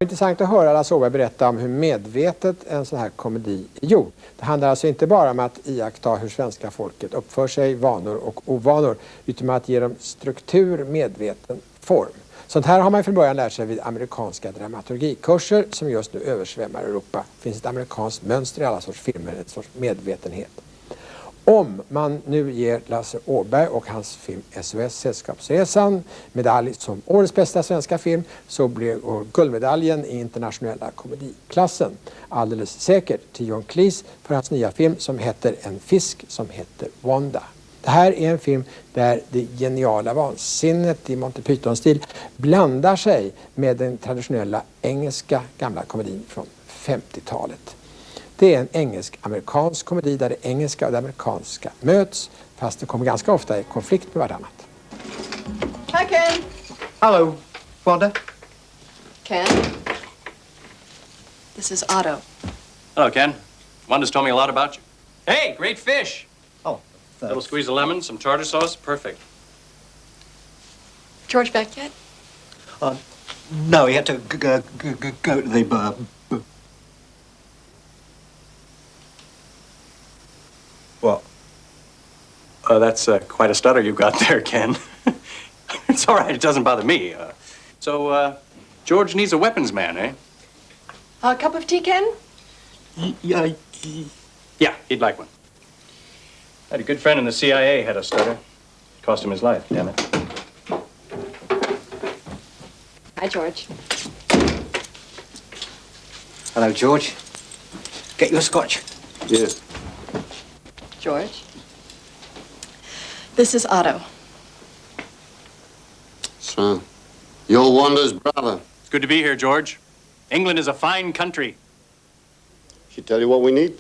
Intressant att höra Lasse Åberg berätta om hur medvetet en sån här komedi är gjord. Det handlar alltså inte bara om att iaktta hur svenska folket uppför sig, vanor och ovanor, utan om att ge dem struktur, medveten form. Sånt här har man från början lärt sig vid amerikanska dramaturgikurser som just nu översvämmar Europa. Det finns ett amerikanskt mönster i alla sorts filmer, en sorts medvetenhet. Om man nu ger Lasse Åberg och hans film SOS Sällskapsresan medalj som årets bästa svenska film, så blir guldmedaljen i internationella komediklassen alldeles säkert till John Cleese för hans nya film som heter En fisk som heter Wanda. Det här är en film där det geniala vansinnet i Monty Python-stil blandar sig med den traditionella engelska gamla komedin från 50-talet. Det är en engelsk-amerikansk komedi där det engelska och det amerikanska möts, fast det kommer ganska ofta i konflikt med vartannat. Hi, Ken. Hello, Wanda. Ken. This is Otto. Hello, Ken. Wanda's told me a lot about you. Hey, great fish. Oh, Little squeeze of lemon, some tartar sauce, perfect. George back yet? No, he had to go to the What? That's quite a stutter you've got there, Ken. It's all right, it doesn't bother me. George needs a weapons man, eh? A cup of tea, Ken? Yeah. Yeah, he'd like one. I had a good friend in the CIA had a stutter. Cost him his life, damn it. Hi, George. Hello, George. Get you a scotch. Yes. George. This is Otto. So, you're Wanda's brother. It's good to be here, George. England is a fine country. She tell you what we need?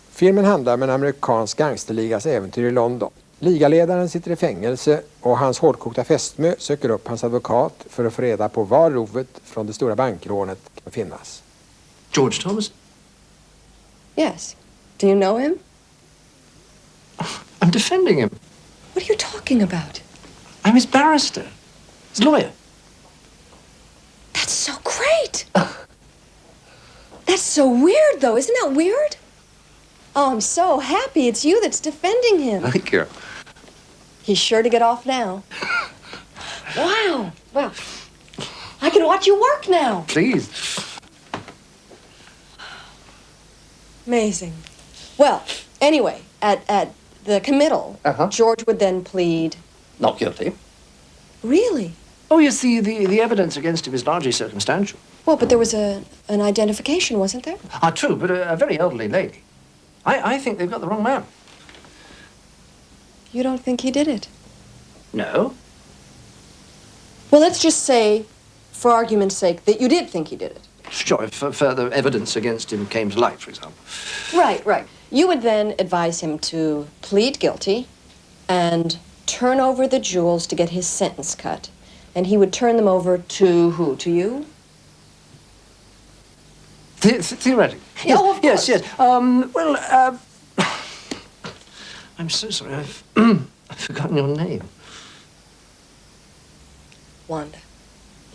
Filmen handlar om en amerikansk gangsterligas äventyr i London. Ligaledaren sitter i fängelse och hans hårdkokta fästmö söker upp hans advokat för att få reda på var rovet från det stora bankrånet kan finnas. George Thomas? Yes. Do you know him? I'm defending him. What are you talking about? I'm his barrister. His lawyer. That's so great. That's so weird, though. Isn't that weird? Oh, I'm so happy it's you that's defending him. Thank you. He's sure to get off now. Wow. Well, I can watch you work now. Please. Amazing. Well, anyway, at the committal, George would then plead... Not guilty. Really? Oh, yes, the evidence against him is largely circumstantial. Well, but there was an identification, wasn't there? True, but a very elderly lady. I think they've got the wrong man. You don't think he did it? No. Well, let's just say, for argument's sake, that you did think he did it. Sure, if further evidence against him came to light, for example. Right. You would then advise him to plead guilty and turn over the jewels to get his sentence cut. And he would turn them over to who? To you? Theoretically. Yes, oh, of course. Yes. I'm so sorry. I've forgotten your name. Wanda.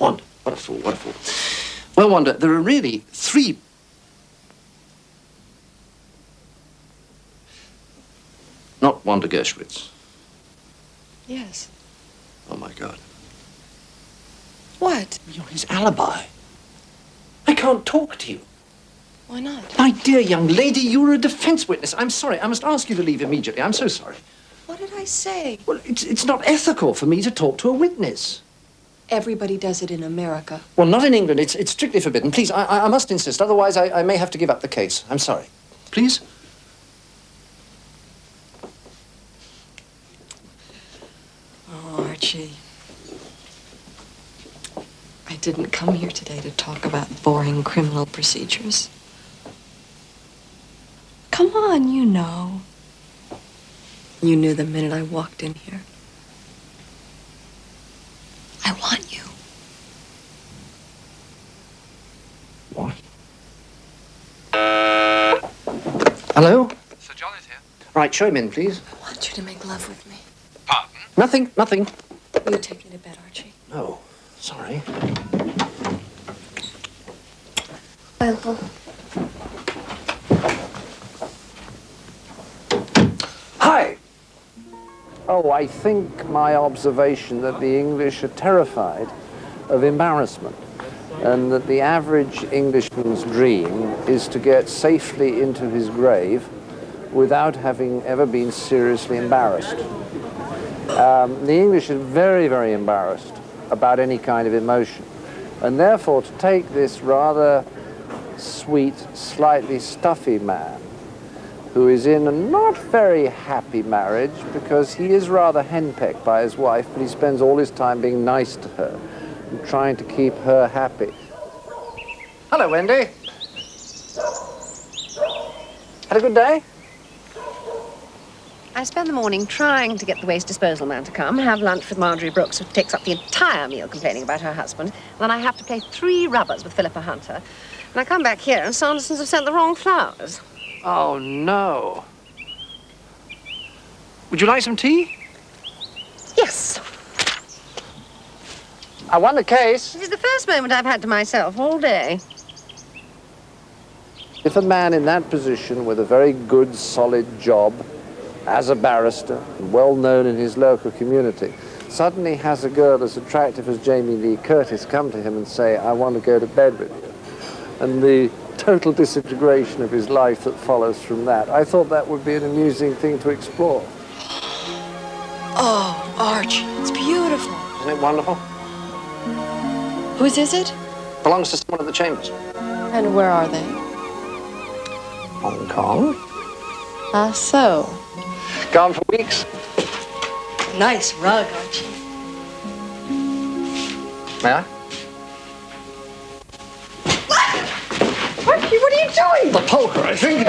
Wanda. What a fool. Well, Wanda, there are really three... Not Wanda Gershwitz. Yes. Oh, my God. What? You're his alibi. I can't talk to you. Why not? My dear young lady, you're a defense witness. I'm sorry. I must ask you to leave immediately. I'm so sorry. What did I say? Well, it's not ethical for me to talk to a witness. Everybody does it in America. Well, not in England. It's strictly forbidden. Please, I must insist. Otherwise, I may have to give up the case. I'm sorry. Please? Oh, Archie. I didn't come here today to talk about boring criminal procedures. Come on, you know. You knew the minute I walked in here. I want you. What? Hello? Sir John is here. Right, show him in, please. I want you to make love with me. Pardon? Nothing, nothing. Will you take me to bed, Archie? No, sorry. Bye, Uncle. Hi! Oh, I think my observation that the English are terrified of embarrassment, and that the average Englishman's dream is to get safely into his grave without having ever been seriously embarrassed. The English are very, very embarrassed about any kind of emotion, and therefore to take this rather sweet, slightly stuffy man who is in a not very happy marriage because he is rather henpecked by his wife, but he spends all his time being nice to her and trying to keep her happy. Hello, Wendy. Had a good day? I spend the morning trying to get the waste disposal man to come, have lunch with Marjorie Brooks, who takes up the entire meal complaining about her husband. Then I have to play 3 rubbers with Philippa Hunter. And I come back here and Sandersons have sent the wrong flowers. Oh, no. Would you like some tea? Yes. I won the case. This is the first moment I've had to myself all day. If a man in that position with a very good, solid job as a barrister, well known in his local community, suddenly has a girl as attractive as Jamie Lee Curtis come to him and say, I want to go to bed with you, and the total disintegration of his life that follows from that, I thought that would be an amusing thing to explore. Oh, Archie, it's beautiful. Isn't it wonderful? Whose is it? Belongs to someone at the Chambers. And where are they? Hong Kong. Ah, so. Gone for weeks. Nice rug, Archie. May I? Archie, what are you doing? The polka, I think.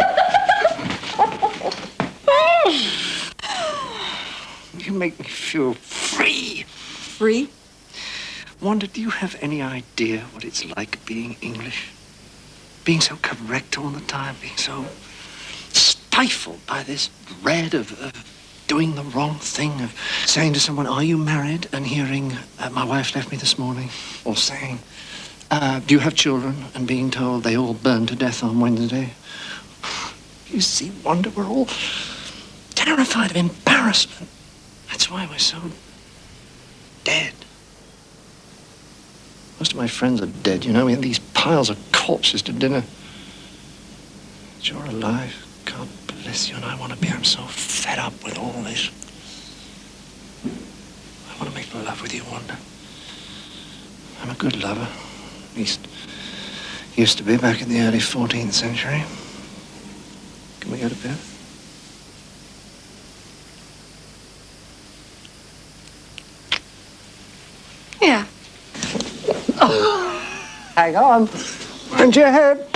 You make me feel free. Free? Wanda, do you have any idea what it's like being English? Being so correct all the time, being so stifled by this dread of doing the wrong thing, of saying to someone, are you married? And hearing, my wife left me this morning. Or saying, do you have children? And being told they all burned to death on Wednesday. You see, Wanda, we're all terrified of embarrassment. That's why we're so dead. Most of my friends are dead, you know. We have these piles of corpses to dinner. But you're alive. God bless you, and I want to be. I'm so fed up with all this. I want to make love with you, Wanda. I'm a good lover. At least, used to be back in the early 14th century. Can we go to bed? Yeah. Hang on. Mind your head.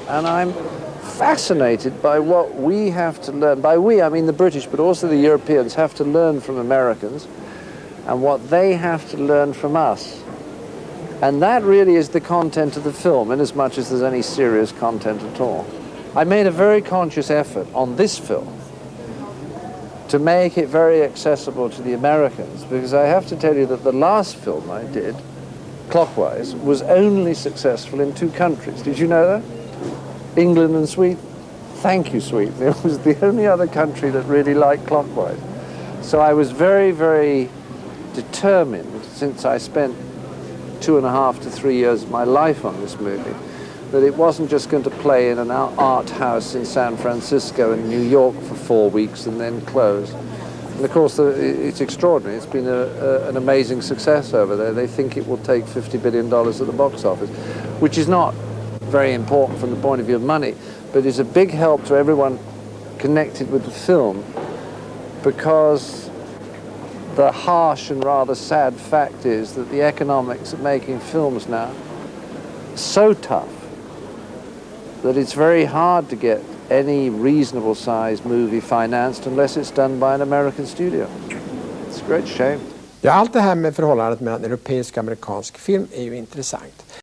And I'm fascinated by what we have to learn. By we, I mean the British, but also the Europeans have to learn from Americans, and what they have to learn from us. And that really is the content of the film, in as much as there's any serious content at all. I made a very conscious effort on this film to make it very accessible to the Americans, because I have to tell you that the last film I did, Clockwise, was only successful in 2 countries. Did you know that? England and Sweden. Thank you, Sweden. It was the only other country that really liked Clockwise. So I was very, very determined, since I spent 2.5 to 3 years of my life on this movie, that it wasn't just going to play in an art house in San Francisco and New York for 4 weeks and then close. And of course, it's extraordinary. It's been an amazing success over there. They think it will take $50 billion at the box office, which is not very important from the point of view of money, but is a big help to everyone connected with the film, because the harsh and rather sad fact is that the economics of making films now are so tough that it's very hard to get any reasonable sized movie financed unless it's done by an American studio. It's a great shame. Ja, allt det här med förhållandet mellan europeisk och amerikansk film är ju intressant.